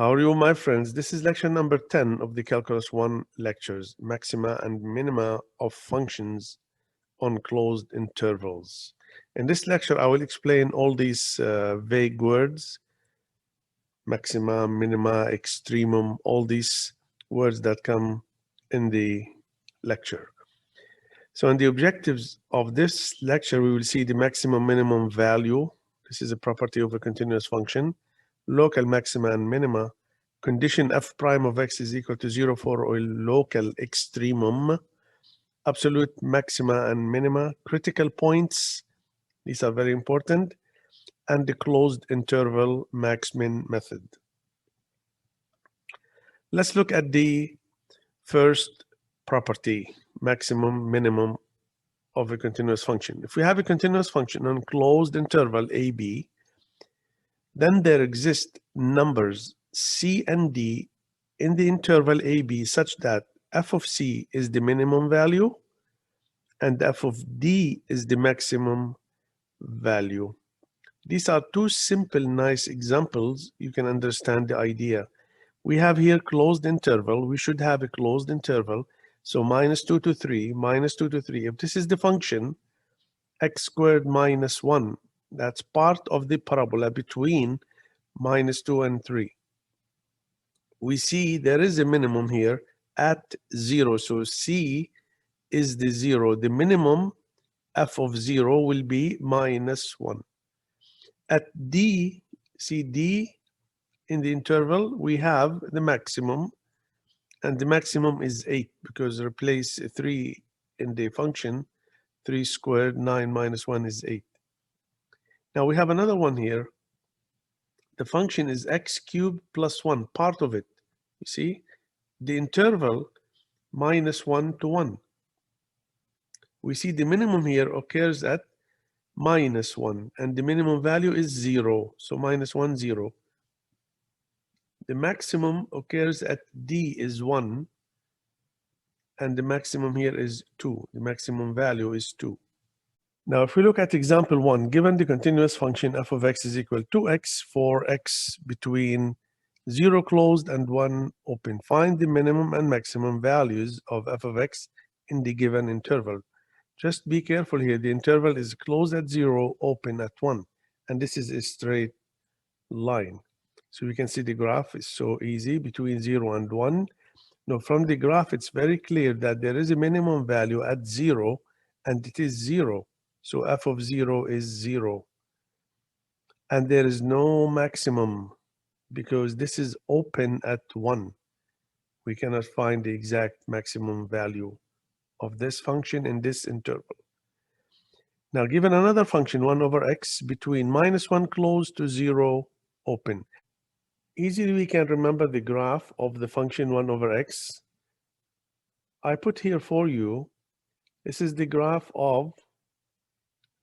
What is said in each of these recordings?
How are you, my friends? This is lecture number 10 of the Calculus 1 lectures, Maxima and Minima of Functions on Closed Intervals. In this lecture, I will explain all these vague words, maxima, minima, extremum, all these words that come in the lecture. So in the objectives of this lecture, we will see the maximum minimum value. This is a property of a continuous function, local maxima and minima, condition f prime of x is equal to 0 for a local extremum, absolute maxima and minima, critical points, these are very important, and the closed interval max-min method. Let's look at the first property, maximum minimum of a continuous function. If we have a continuous function on closed interval AB, then there exist numbers C and D in the interval AB such that f of C is the minimum value and f of D is the maximum value. These are two simple, nice examples. You can understand the idea. We have here closed interval. We should have a closed interval. So minus 2 to 3, minus 2 to 3. If this is the function, x squared minus 1, that's part of the parabola between minus 2 and 3. We see there is a minimum here at 0. So C is the 0. The minimum f of 0 will be minus 1. At D, see D in the interval, we have the maximum, and the maximum is 8 because replace 3 in the function, 3 squared, 9 minus 1 is 8. Now we have another one here. The function is x cubed plus 1, part of it. You see, the interval minus 1 to 1. We see the minimum here occurs at minus 1, and the minimum value is 0. So minus 1, 0. The maximum occurs at D is 1, and the maximum here is 2. The maximum value is 2. Now, if we look at example 1, given the continuous function f of x is equal to 2x for x between 0 closed and 1 open, find the minimum and maximum values of f of x in the given interval. Just be careful here. The interval is closed at 0, open at 1, and this is a straight line. So we can see the graph is so easy between 0 and 1. Now, from the graph, it's very clear that there is a minimum value at 0, and it is 0. So f of 0 is 0. And there is no maximum because this is open at 1. We cannot find the exact maximum value of this function in this interval. Now, given another function, 1 over x, between minus 1 closed to 0 open. Easily we can remember the graph of the function 1 over x. I put here for you, this is the graph of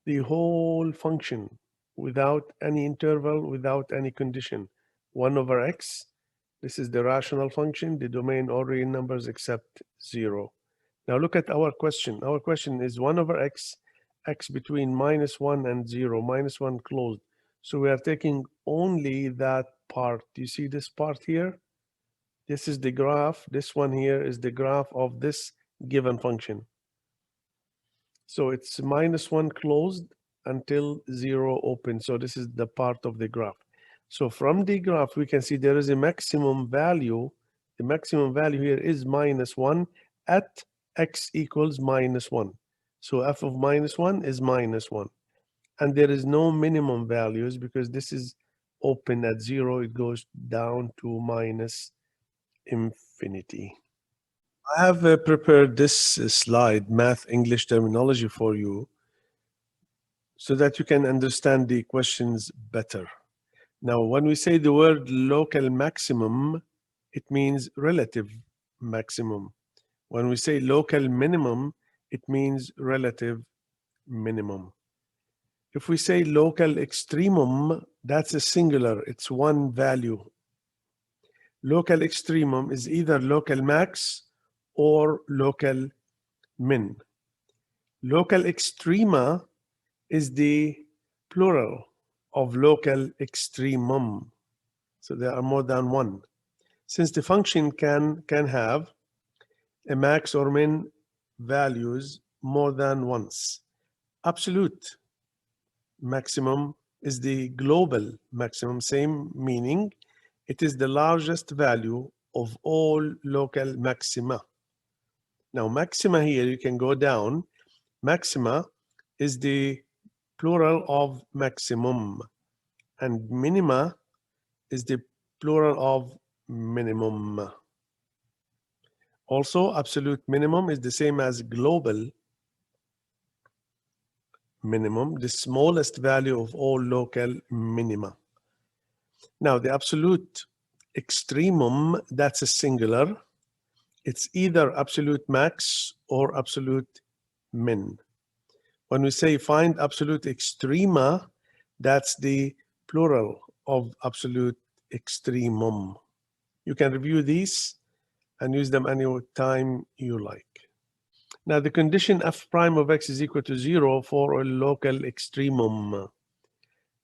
the whole function without any interval, without any condition. 1 over x, this is the rational function, the domain or real numbers except 0. Now look at our question. Our question is 1 over x, x between minus 1 and 0, minus 1 closed. So we are taking only that part. Do you see this part here? This is the graph. This one here is the graph of this given function. So it's minus 1 closed until 0 open. So this is the part of the graph. So from the graph, we can see there is a maximum value. The maximum value here is minus 1 at x equals minus 1. So f of minus 1 is minus 1. And there is no minimum values because this is open at 0. It goes down to minus infinity. I have prepared this slide, math English terminology for you, so that you can understand the questions better. Now, when we say the word local maximum, it means relative maximum. When we say local minimum, it means relative minimum. If we say local extremum, that's a singular, it's one value. Local extremum is either local max or local min. Local extrema is the plural of local extremum. So there are more than one. Since the function can have a max or min values more than once, absolute maximum is the global maximum, same meaning. It is the largest value of all local maxima. Now, maxima here, you can go down. Maxima is the plural of maximum, and minima is the plural of minimum. Also, absolute minimum is the same as global minimum, the smallest value of all local minima. Now, the absolute extremum, that's a singular. It's either absolute max or absolute min. When we say find absolute extrema, that's the plural of absolute extremum. You can review these and use them any time you like. Now, the condition f prime of x is equal to 0 for a local extremum.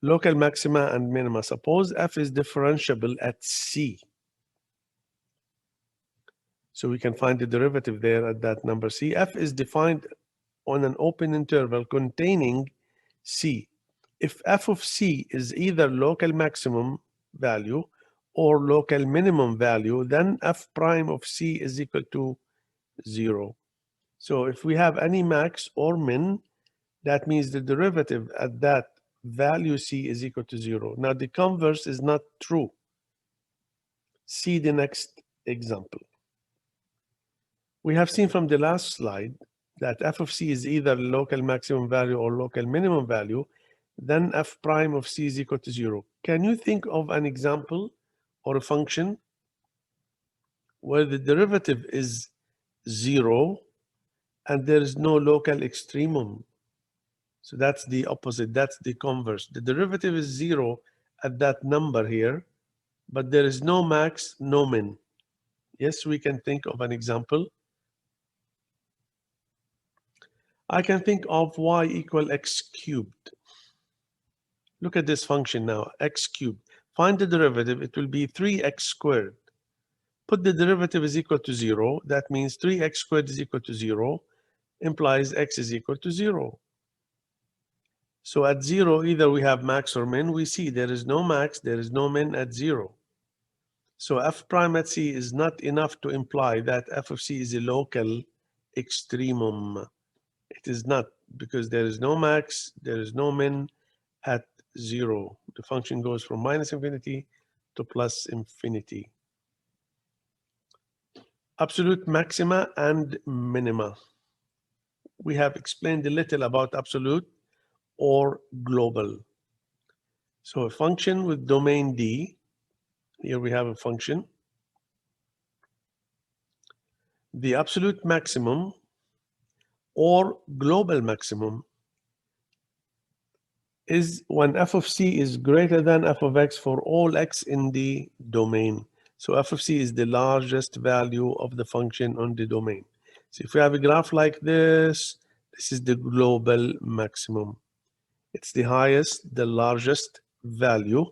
Local maxima and minima. Suppose f is differentiable at c. So we can find the derivative there at that number c. F is defined on an open interval containing c. If f of c is either local maximum value or local minimum value, then f prime of c is equal to 0. So if we have any max or min, that means the derivative at that value c is equal to 0. Now the converse is not true. See the next example. We have seen from the last slide that f of c is either local maximum value or local minimum value, then f prime of c is equal to 0. Can you think of an example or a function where the derivative is 0 and there is no local extremum? So that's the opposite, that's the converse. The derivative is 0 at that number here, but there is no max, no min. Yes, we can think of an example. I can think of y equal x cubed. Look at this function now, x cubed. Find the derivative, it will be 3x squared. Put the derivative is equal to 0. That means 3x squared is equal to 0, implies x is equal to 0. So at 0, either we have max or min. We see there is no max, there is no min at 0. So f prime at c is not enough to imply that f of c is a local extremum. It is not, because there is no max, there is no min at 0. The function goes from minus infinity to plus infinity. Absolute maxima and minima. We have explained a little about absolute or global. So a function with domain D, here we have a function. The absolute maximum or global maximum is when f of c is greater than f of x for all x in the domain. So f of c is the largest value of the function on the domain. So if we have a graph like this, this is the global maximum. It's the highest, the largest value.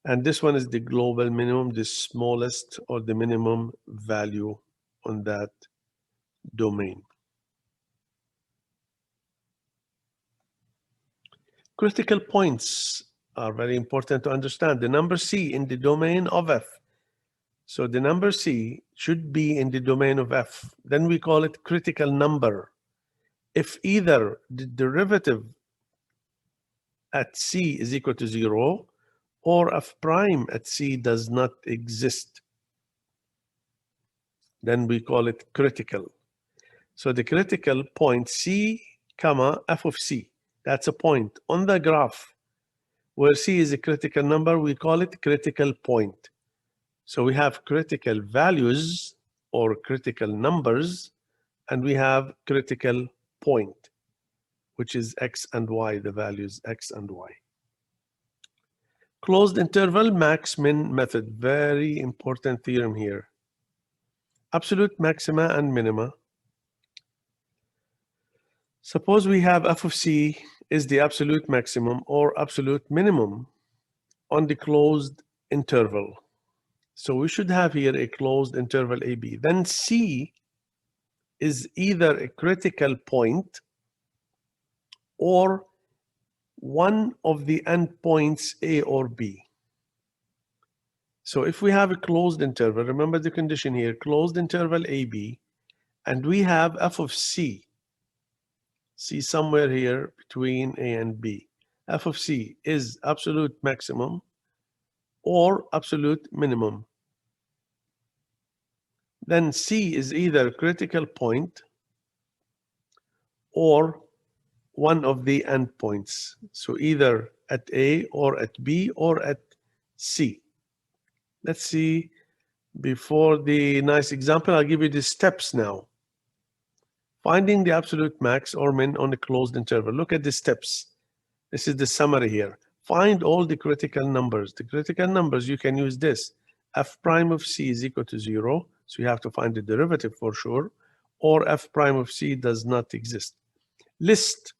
And this one is the global minimum, the smallest or the minimum value on that domain. Critical points are very important to understand. The number c in the domain of f. So the number c should be in the domain of f. Then we call it critical number. If either the derivative at c is equal to 0 or f prime at c does not exist, then we call it critical. So the critical point c, comma, f of c, that's a point on the graph where c is a critical number, we call it critical point. So we have critical values or critical numbers, and we have critical point, which is x and y, the values x and y. Closed interval max-min method, very important theorem here. Absolute maxima and minima. Suppose we have f of c is the absolute maximum or absolute minimum on the closed interval. So we should have here a closed interval AB. Then C is either a critical point or one of the endpoints A or B. So if we have a closed interval, remember the condition here, closed interval AB, and we have f of C somewhere here between A and B. F of C is absolute maximum or absolute minimum. Then C is either critical point or one of the endpoints. So either at A or at B or at C. Let's see, before the nice example, I'll give you the steps now. Finding the absolute max or min on a closed interval. Look at the steps. This is the summary here. Find all the critical numbers. The critical numbers, you can use this. F prime of C is equal to 0. So you have to find the derivative for sure. Or F prime of C does not exist. List.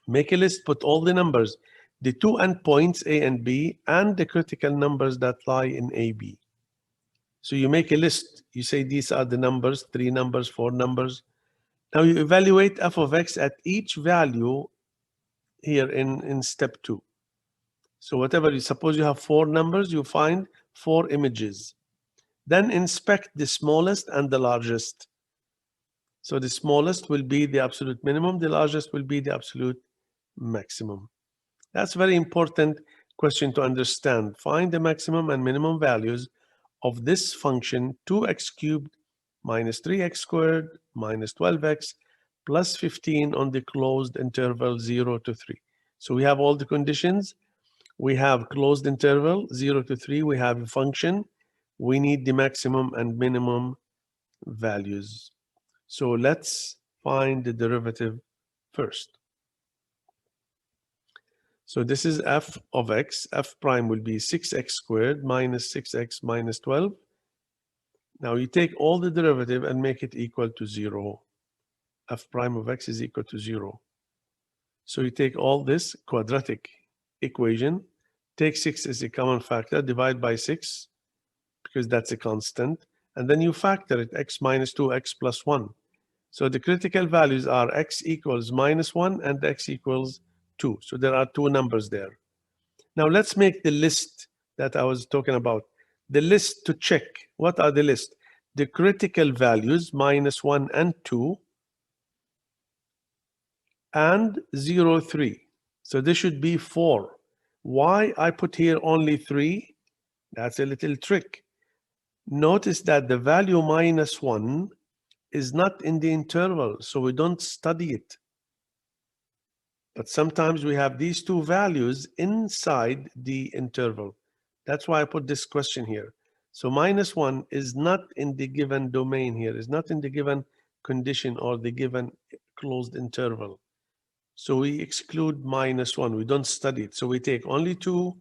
Make a list, put all the numbers, the two endpoints A and B, and the critical numbers that lie in AB. So you make a list. You say these are the numbers, 3 numbers, 4 numbers. Now you evaluate f of x at each value here in step 2. So whatever you suppose you have 4 numbers, you find 4 images. Then inspect the smallest and the largest. So the smallest will be the absolute minimum, the largest will be the absolute maximum. That's a very important question to understand. Find the maximum and minimum values of this function 2x cubed minus 3x squared minus 12x plus 15 on the closed interval 0 to 3. So we have all the conditions. We have closed interval 0 to 3. We have a function. We need the maximum and minimum values. So let's find the derivative first. So this is f of x. F prime will be 6x squared minus 6x minus 12. Now you take all the derivative and make it equal to 0. F prime of x is equal to 0. So you take all this quadratic equation, take 6 as a common factor, divide by 6, because that's a constant, and then you factor it, x minus 2, x plus 1. So the critical values are x equals minus 1 and x equals 2. So there are 2 numbers there. Now let's make the list that I was talking about. The list to check. What are the list? The critical values, minus 1 and 2, and 0, 3. So this should be 4. Why I put here only 3? That's a little trick. Notice that the value minus 1 is not in the interval, so we don't study it. But sometimes we have these 2 values inside the interval. That's why I put this question here. So minus 1 is not in the given domain here, is not in the given condition or the given closed interval. So we exclude minus 1. We don't study it. So we take only 2.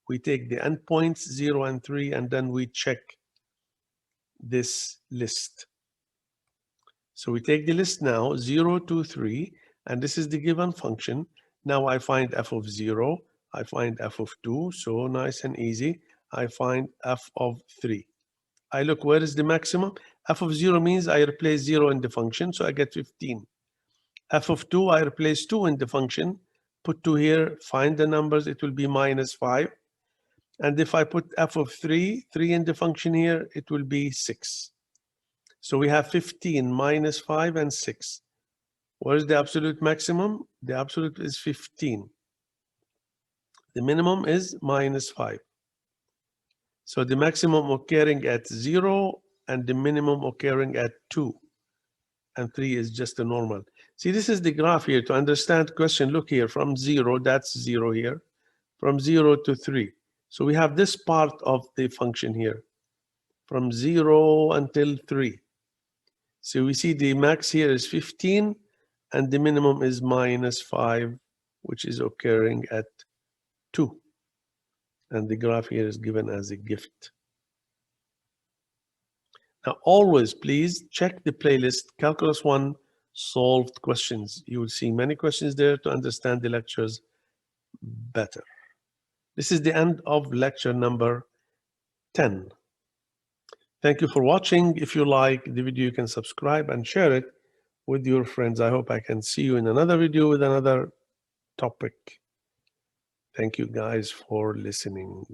We take the endpoints 0 and 3, and then we check this list. So we take the list now, 0, 2, 3, and this is the given function. Now I find f of 0. I find f of 2. So nice and easy. I find f of 3. I look, where is the maximum? F of 0 means I replace 0 in the function, so I get 15. F of 2, I replace 2 in the function, put 2 here, find the numbers, it will be minus 5. And if I put f of 3 in the function here, it will be 6. So we have 15 minus 5 and 6. What is the absolute maximum? The absolute is 15. The minimum is minus 5. So the maximum occurring at 0 and the minimum occurring at 2. And 3 is just a normal. See, this is the graph here. To understand question, look here, from 0, that's 0 here, from 0 to 3. So we have this part of the function here, from 0 until 3. So we see the max here is 15, and the minimum is minus 5, which is occurring at 2. And the graph here is given as a gift. Now, always, please check the playlist, Calculus 1 solved questions. You will see many questions there to understand the lectures better. This is the end of lecture number 10. Thank you for watching. If you like the video, you can subscribe and share it with your friends. I hope I can see you in another video with another topic. Thank you guys for listening.